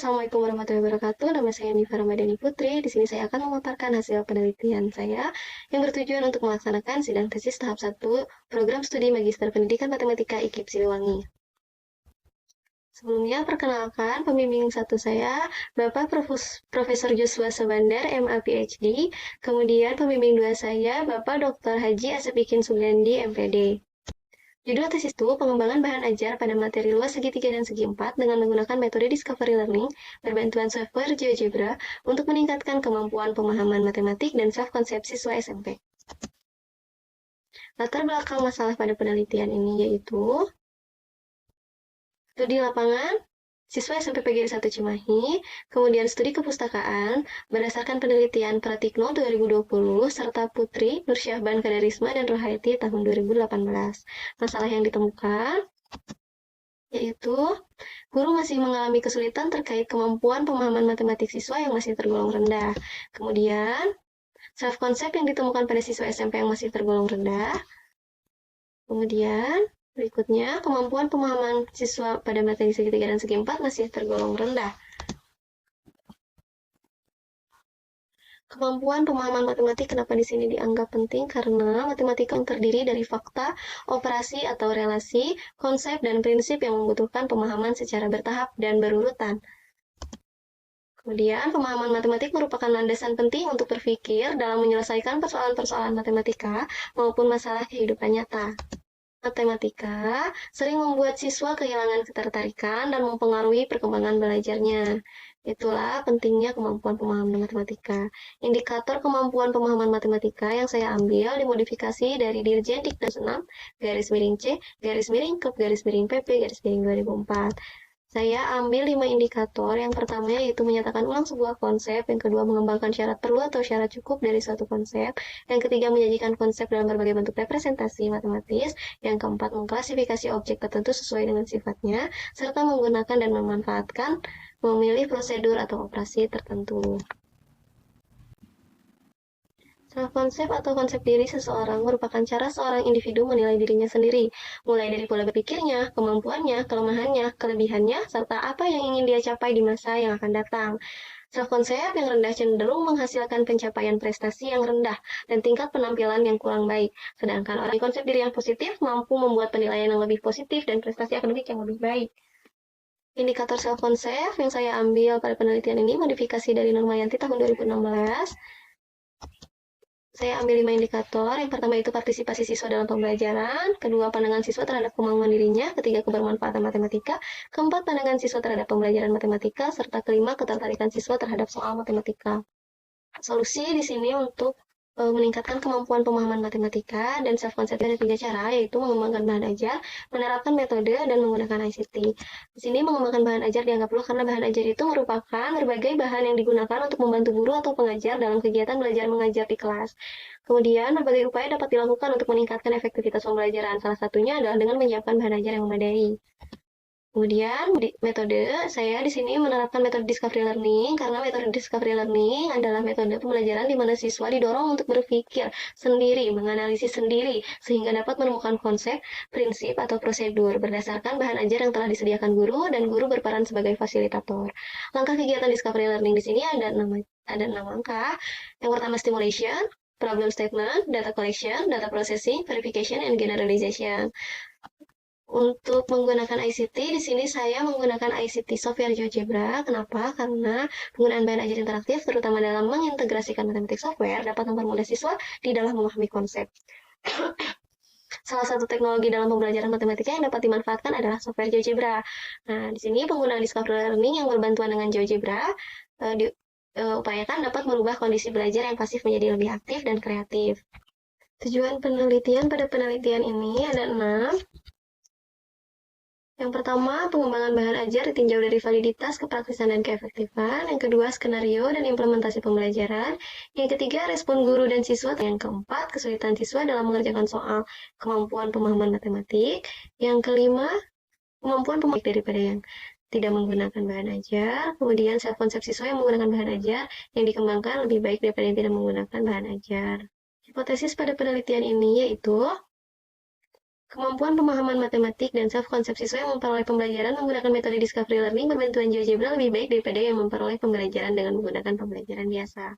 Assalamualaikum warahmatullahi wabarakatuh. Nama saya Nifa Ramadhani Putri. Di sini saya akan memaparkan hasil penelitian saya yang bertujuan untuk melaksanakan sidang tesis tahap 1 Program Studi Magister Pendidikan Matematika IKIP Siliwangi. Sebelumnya, perkenalkan pembimbing satu saya, Bapak Profesor Joshua Sabandar, MA PhD. Kemudian pembimbing dua saya, Bapak Dr. Haji Asepikin Sugandi, MPD. Judul tesis itu pengembangan bahan ajar pada materi luas segitiga dan segi 4 dengan menggunakan metode discovery learning berbantuan software GeoGebra untuk meningkatkan kemampuan pemahaman matematik dan self-konsep siswa SMP. Latar belakang masalah pada penelitian ini yaitu studi lapangan siswa SMP PGRI 1 Cimahi, kemudian studi kepustakaan berdasarkan penelitian Pratikno 2020 serta Putri, Nursyahban Kadarisma dan Rohaiti tahun 2018. Masalah yang ditemukan yaitu guru masih mengalami kesulitan terkait kemampuan pemahaman matematik siswa yang masih tergolong rendah. Kemudian self-concept yang ditemukan pada siswa SMP yang masih tergolong rendah. Kemudian berikutnya, kemampuan pemahaman siswa pada materi segitiga dan segi 4 masih tergolong rendah. Kemampuan pemahaman matematik kenapa di sini dianggap penting? Karena matematika terdiri dari fakta, operasi atau relasi, konsep, dan prinsip yang membutuhkan pemahaman secara bertahap dan berurutan. Kemudian, pemahaman matematik merupakan landasan penting untuk berpikir dalam menyelesaikan persoalan-persoalan matematika maupun masalah kehidupan nyata. Matematika sering membuat siswa kehilangan ketertarikan dan mempengaruhi perkembangan belajarnya. Itulah pentingnya kemampuan pemahaman matematika. Indikator kemampuan pemahaman matematika yang saya ambil dimodifikasi dari Dirjen Diknas 6, garis miring C, garis miring Kep, garis miring PP, garis miring 2004. Saya ambil 5 indikator. Yang pertama yaitu menyatakan ulang sebuah konsep, yang kedua mengembangkan syarat perlu atau syarat cukup dari suatu konsep, yang ketiga menyajikan konsep dalam berbagai bentuk representasi matematis, yang keempat mengklasifikasi objek tertentu sesuai dengan sifatnya, serta menggunakan dan memanfaatkan memilih prosedur atau operasi tertentu. Self-konsep atau konsep diri seseorang merupakan cara seorang individu menilai dirinya sendiri, mulai dari pola berpikirnya, kemampuannya, kelemahannya, kelebihannya, serta apa yang ingin dia capai di masa yang akan datang. Self-konsep yang rendah cenderung menghasilkan pencapaian prestasi yang rendah dan tingkat penampilan yang kurang baik, sedangkan orang konsep diri yang positif mampu membuat penilaian yang lebih positif dan prestasi akademik yang lebih baik. Indikator self-concept yang saya ambil pada penelitian ini modifikasi dari Nurmayanti tahun 2016. Saya ambil 5 indikator. Yang pertama itu partisipasi siswa dalam pembelajaran, kedua pandangan siswa terhadap kemampuan dirinya, ketiga kebermanfaatan matematika, keempat pandangan siswa terhadap pembelajaran matematika, serta kelima ketertarikan siswa terhadap soal matematika. Solusi di sini untuk meningkatkan kemampuan pemahaman matematika dan self-concept ada 3 cara, yaitu mengembangkan bahan ajar, menerapkan metode, dan menggunakan ICT. Di sini mengembangkan bahan ajar dianggap perlu karena bahan ajar itu merupakan berbagai bahan yang digunakan untuk membantu guru atau pengajar dalam kegiatan belajar mengajar di kelas. Kemudian, berbagai upaya dapat dilakukan untuk meningkatkan efektivitas pembelajaran. Salah satunya adalah dengan menyiapkan bahan ajar yang memadai. Kemudian metode, saya di sini menerapkan metode discovery learning karena metode discovery learning adalah metode pembelajaran di mana siswa didorong untuk berpikir sendiri, menganalisis sendiri, sehingga dapat menemukan konsep, prinsip, atau prosedur berdasarkan bahan ajar yang telah disediakan guru dan guru berperan sebagai fasilitator. Langkah kegiatan discovery learning di sini ada 6 langkah. Yang pertama stimulation, problem statement, data collection, data processing, verification, and generalization. Untuk menggunakan ICT, di sini saya menggunakan ICT software GeoGebra. Kenapa? Karena penggunaan bahan ajar interaktif, terutama dalam mengintegrasikan matematik software, dapat mempermudah siswa di dalam memahami konsep. Salah satu teknologi dalam pembelajaran matematika yang dapat dimanfaatkan adalah software GeoGebra. Nah, di sini penggunaan discovery learning yang berbantuan dengan GeoGebra diupayakan dapat merubah kondisi belajar yang pasif menjadi lebih aktif dan kreatif. Tujuan penelitian pada penelitian ini ada 6. Yang pertama, pengembangan bahan ajar ditinjau dari validitas, kepraktisan, dan keefektifan. Yang kedua, skenario dan implementasi pembelajaran. Yang ketiga, respon guru dan siswa. Yang keempat, kesulitan siswa dalam mengerjakan soal kemampuan pemahaman matematik. Yang kelima, kemampuan pemahaman daripada yang tidak menggunakan bahan ajar. Kemudian, self-konsep siswa yang menggunakan bahan ajar yang dikembangkan lebih baik daripada yang tidak menggunakan bahan ajar. Hipotesis pada penelitian ini yaitu Kemampuan pemahaman matematik dan self-konsep siswa yang memperoleh pembelajaran menggunakan metode discovery learning berbantuan GeoGebra lebih baik daripada yang memperoleh pembelajaran dengan menggunakan pembelajaran biasa.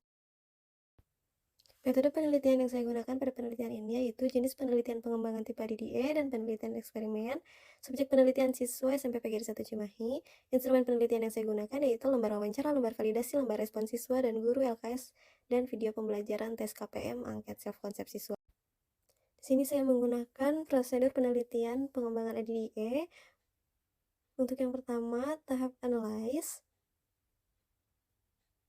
Metode penelitian yang saya gunakan pada penelitian ini yaitu jenis penelitian pengembangan tipe DDE dan penelitian eksperimen, subjek penelitian siswa SMP PGRI 1 Cimahi, instrumen penelitian yang saya gunakan yaitu lembar wawancara, lembar validasi, lembar respon siswa, dan guru LKS, dan video pembelajaran tes KPM, angket self-konsep siswa. Di sini saya menggunakan prosedur penelitian pengembangan DDE. Untuk yang pertama, tahap analyze.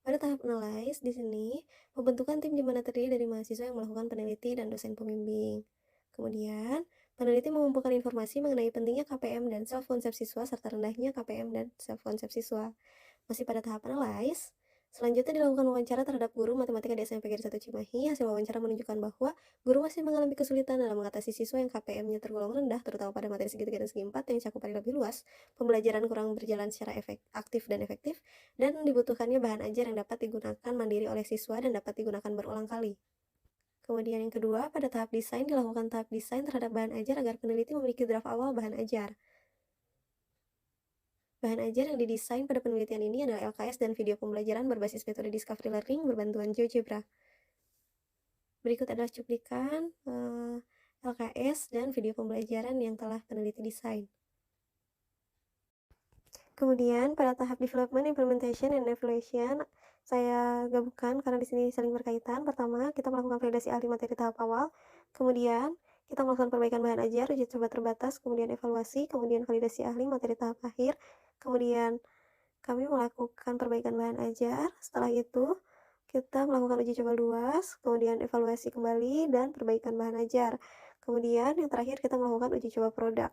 Pada tahap analyze, di sini pembentukan tim di mana terdiri dari mahasiswa yang melakukan peneliti dan dosen pembimbing. Kemudian, peneliti mengumpulkan informasi mengenai pentingnya KPM dan self-konsep siswa serta rendahnya KPM dan self-konsep siswa. Masih pada tahap analyze, selanjutnya dilakukan wawancara terhadap guru matematika di SMP PGRI 1 Cimahi. Hasil wawancara menunjukkan bahwa guru masih mengalami kesulitan dalam mengatasi siswa yang KPM-nya tergolong rendah, terutama pada materi segitiga dan segi 4 yang cakupannya lebih luas, pembelajaran kurang berjalan secara aktif dan efektif, dan dibutuhkannya bahan ajar yang dapat digunakan mandiri oleh siswa dan dapat digunakan berulang kali. Kemudian yang kedua, pada tahap desain dilakukan tahap desain terhadap bahan ajar agar peneliti memiliki draft awal bahan ajar. Bahan ajar yang didesain pada penelitian ini adalah LKS dan video pembelajaran berbasis metode discovery learning berbantuan GeoGebra. Berikut adalah cuplikan LKS dan video pembelajaran yang telah peneliti desain. Kemudian pada tahap development, implementation, and evaluation, saya gabungkan karena di sini saling berkaitan. Pertama, kita melakukan validasi ahli materi tahap awal. Kemudian, kita melakukan perbaikan bahan ajar, uji coba terbatas, kemudian evaluasi, kemudian validasi ahli materi tahap akhir. Kemudian, kami melakukan perbaikan bahan ajar. Setelah itu, kita melakukan uji coba luas, kemudian evaluasi kembali, dan perbaikan bahan ajar. Kemudian, yang terakhir kita melakukan uji coba produk.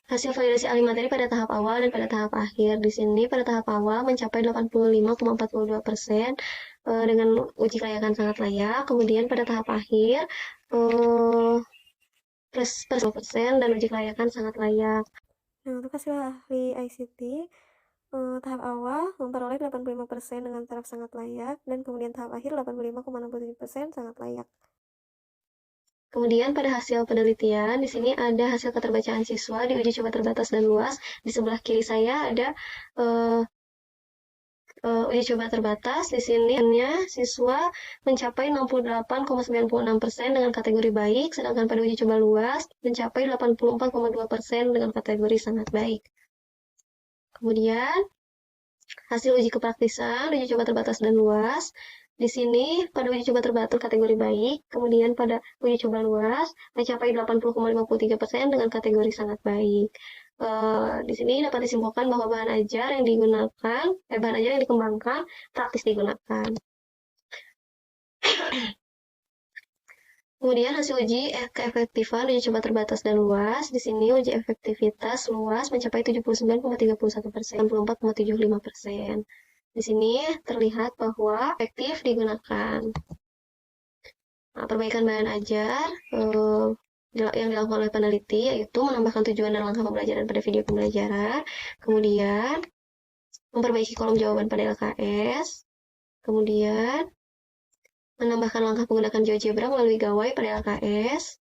Hasil validasi ahli materi pada tahap awal dan pada tahap akhir. Di sini pada tahap awal mencapai 85,42% dengan uji kelayakan sangat layak. Kemudian pada tahap akhir plus 10% dan uji kelayakan sangat layak. Nah, untuk hasil ahli ICT, tahap awal memperoleh 85% dengan taraf sangat layak, dan kemudian tahap akhir 85,67% sangat layak. Kemudian pada hasil penelitian, di sini ada hasil keterbacaan siswa di uji coba terbatas dan luas. Di sebelah kiri saya ada uji coba terbatas. Di sini siswa mencapai 68,96% dengan kategori baik, sedangkan pada uji coba luas mencapai 84,2% dengan kategori sangat baik. Kemudian hasil uji kepraktisan, uji coba terbatas dan luas. Di sini pada uji coba terbatas kategori baik, kemudian pada uji coba luas mencapai 80,53% dengan kategori sangat baik. Di sini dapat disimpulkan bahwa bahan ajar yang dikembangkan praktis digunakan. Kemudian hasil uji keefektifan uji coba terbatas dan luas. Di sini uji efektivitas luas mencapai 79,31%, 64,75%. Di sini terlihat bahwa efektif digunakan. Nah, perbaikan bahan ajar yang dilakukan oleh peneliti yaitu menambahkan tujuan dan langkah pembelajaran pada video pembelajaran, kemudian memperbaiki kolom jawaban pada LKS, kemudian menambahkan langkah menggunakan GeoGebra melalui gawai pada LKS,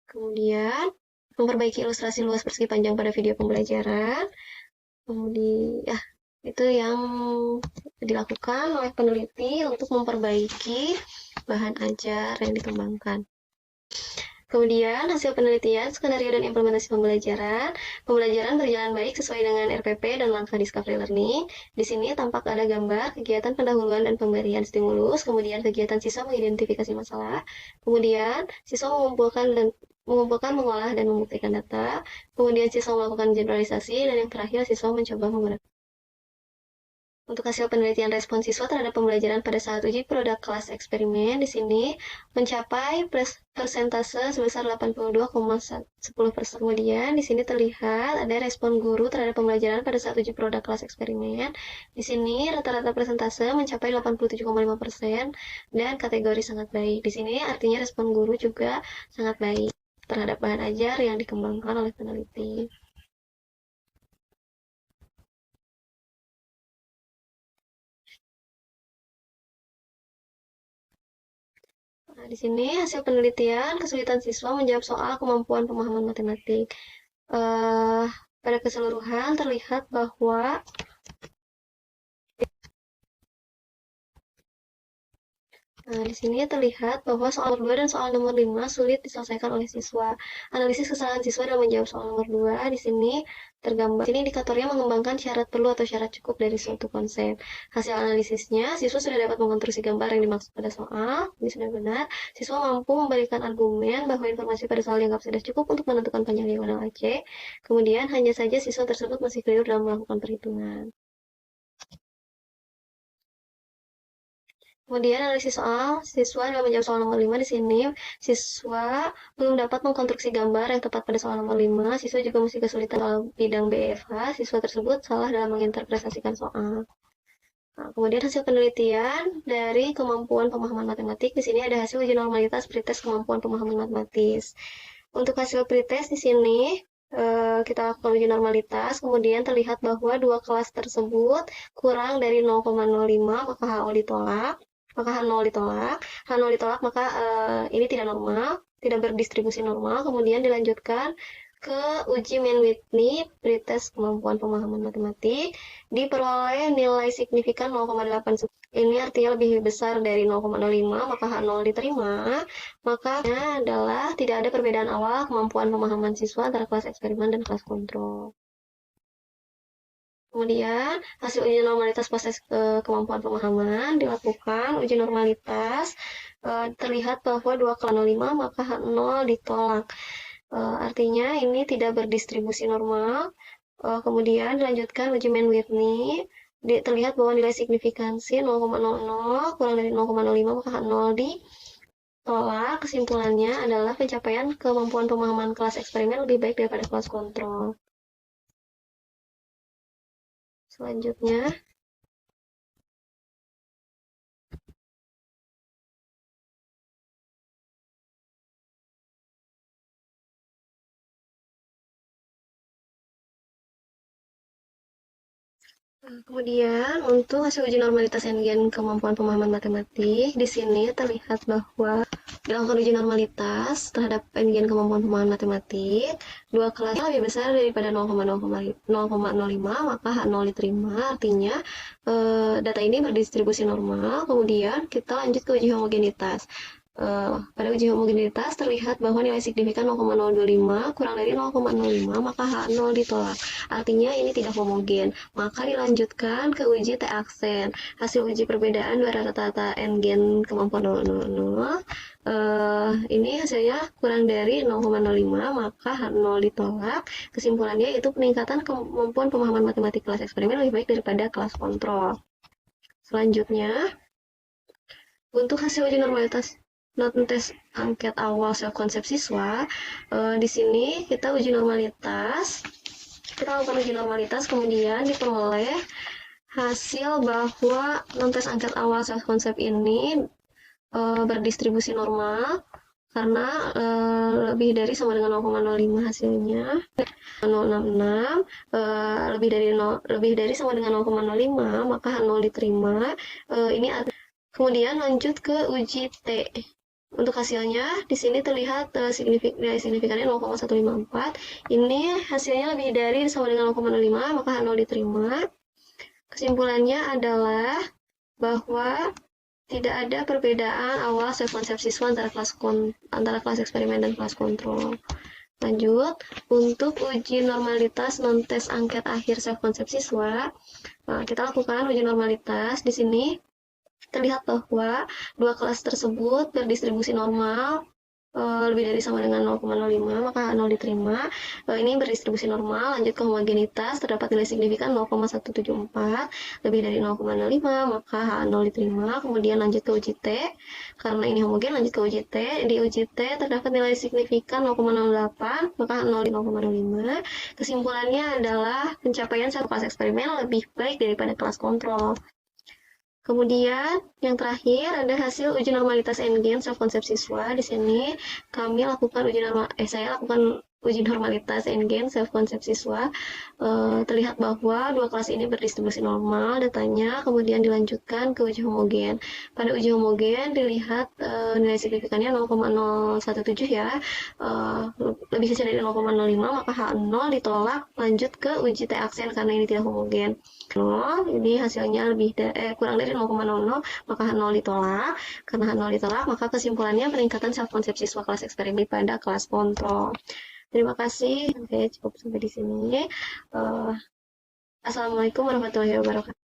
kemudian memperbaiki ilustrasi luas persegi panjang pada video pembelajaran, kemudian itu yang dilakukan oleh peneliti untuk memperbaiki bahan ajar yang dikembangkan. Kemudian, hasil penelitian, skenario dan implementasi pembelajaran. Pembelajaran berjalan baik sesuai dengan RPP dan langkah discovery learning. Di sini tampak ada gambar kegiatan pendahuluan dan pemberian stimulus, kemudian kegiatan siswa mengidentifikasi masalah, kemudian siswa mengumpulkan, mengolah, dan membuktikan data, kemudian siswa melakukan generalisasi, dan yang terakhir siswa mencoba menggunakan. Untuk hasil penelitian respon siswa terhadap pembelajaran pada saat uji produk kelas eksperimen di sini mencapai persentase sebesar 82,10%. Kemudian di sini terlihat ada respon guru terhadap pembelajaran pada saat uji produk kelas eksperimen. Di sini rata-rata persentase mencapai 87,5% dan kategori sangat baik. Di sini artinya respon guru juga sangat baik terhadap bahan ajar yang dikembangkan oleh peneliti. Nah, di sini hasil penelitian kesulitan siswa menjawab soal kemampuan pemahaman matematik. Pada keseluruhan terlihat bahwa di sini terlihat bahwa soal nomor 2 dan soal nomor 5 sulit diselesaikan oleh siswa. Analisis kesalahan siswa dalam menjawab soal nomor 2 di sini tergambar. Di sini indikatornya mengembangkan syarat perlu atau syarat cukup dari suatu konsep. Hasil analisisnya, siswa sudah dapat mengkonstruksi gambar yang dimaksud pada soal. Ini sudah benar. Siswa mampu memberikan argumen bahwa informasi pada soal dianggap sudah cukup untuk menentukan panjang diagonal AC. Kemudian hanya saja siswa tersebut masih keliru dalam melakukan perhitungan. Kemudian analisis soal siswa dalam menjawab soal nomor 5 di sini, siswa belum dapat mengkonstruksi gambar yang tepat pada soal nomor 5. Siswa juga masih kesulitan dalam bidang BFH. Siswa tersebut salah dalam menginterpretasikan soal. Nah, kemudian hasil penelitian dari kemampuan pemahaman matematik. Di sini ada hasil uji normalitas pretest kemampuan pemahaman matematis. Untuk hasil pretest di sini kita lakukan uji normalitas, kemudian terlihat bahwa dua kelas tersebut kurang dari 0,05, maka HO ditolak. Maka H0 ditolak, H0 ditolak, maka ini tidak normal, tidak berdistribusi normal. Kemudian dilanjutkan ke uji Mann-Whitney pretest kemampuan pemahaman matematik, diperoleh nilai signifikan 0,8. Ini artinya lebih besar dari 0,05, maka H0 diterima. Maka adalah tidak ada perbedaan awal kemampuan pemahaman siswa antara kelas eksperimen dan kelas kontrol. Kemudian, hasil uji normalitas proses kemampuan pemahaman dilakukan, uji normalitas, terlihat bahwa 2,05 maka H0 ditolak. Artinya ini tidak berdistribusi normal. Kemudian dilanjutkan uji Mann-Whitney, terlihat bahwa nilai signifikansi 0,00 kurang dari 0,05 maka H0 ditolak. Kesimpulannya adalah pencapaian kemampuan pemahaman kelas eksperimen lebih baik daripada kelas kontrol. Selanjutnya, kemudian untuk hasil uji normalitas NGen kemampuan pemahaman matematik, di sini terlihat bahwa dilakukan uji normalitas terhadap NGen kemampuan pemahaman matematik, dua kelasnya lebih besar daripada 0,05, maka H0 diterima, artinya data ini berdistribusi normal. Kemudian kita lanjut ke uji homogenitas. Pada uji homogenitas terlihat bahwa nilai signifikan 0,025 kurang dari 0,05 maka H0 ditolak. Artinya ini tidak homogen. Maka dilanjutkan ke uji T-aksen. Hasil uji perbedaan dua rata-rata NGen kemampuan 0,00. Ini hasilnya kurang dari 0,05 maka H0 ditolak. Kesimpulannya itu peningkatan kemampuan pemahaman matematik kelas eksperimen lebih baik daripada kelas kontrol. Selanjutnya, untuk hasil uji normalitas non-tes angket awal self-konsep siswa, di sini kita uji normalitas, kita lakukan uji normalitas, kemudian diperoleh hasil bahwa non-tes angket awal self-konsep ini berdistribusi normal, karena lebih dari sama dengan 0,05 hasilnya. 066 lebih dari sama dengan 0,05 maka H0 diterima. Ini kemudian lanjut ke uji T. Untuk hasilnya, di sini terlihat nilai signifikannya 0,154. Ini hasilnya lebih dari sama dengan 0,05, maka H0 diterima. Kesimpulannya adalah bahwa tidak ada perbedaan awal self-konsep siswa antara kelas eksperimen dan kelas kontrol. Lanjut, untuk uji normalitas non-tes angket akhir self-konsep siswa, kita lakukan uji normalitas. Di sini terlihat bahwa dua kelas tersebut berdistribusi normal, lebih dari sama dengan 0,05 maka 0 diterima. Ini berdistribusi normal. Lanjut ke homogenitas, terdapat nilai signifikan 0,174 lebih dari 0,05 maka H0 diterima. Kemudian lanjut ke uji T, karena ini homogen. Lanjut ke uji T, di uji T terdapat nilai signifikan 0,08 maka H0 di 0,05. Kesimpulannya adalah pencapaian satu kelas eksperimen lebih baik daripada kelas kontrol. Kemudian yang terakhir ada hasil uji normalitas NGen self-konsep siswa. Di sini kami lakukan saya lakukan uji normalitas N-Gain self-konsep siswa. Terlihat bahwa dua kelas ini berdistribusi normal datanya, kemudian dilanjutkan ke uji homogen. Pada uji homogen dilihat nilai signifikannya 0,017 ya, lebih kecil dari 0,05, maka H0 ditolak, lanjut ke uji T-aksen karena ini tidak homogen. Ini hasilnya kurang dari 0,00, maka H0 ditolak. Karena H0 ditolak, maka kesimpulannya peningkatan self-konsep siswa kelas eksperimen pada kelas kontrol. Terima kasih, oke, cukup sampai di sini. Assalamualaikum warahmatullahi wabarakatuh.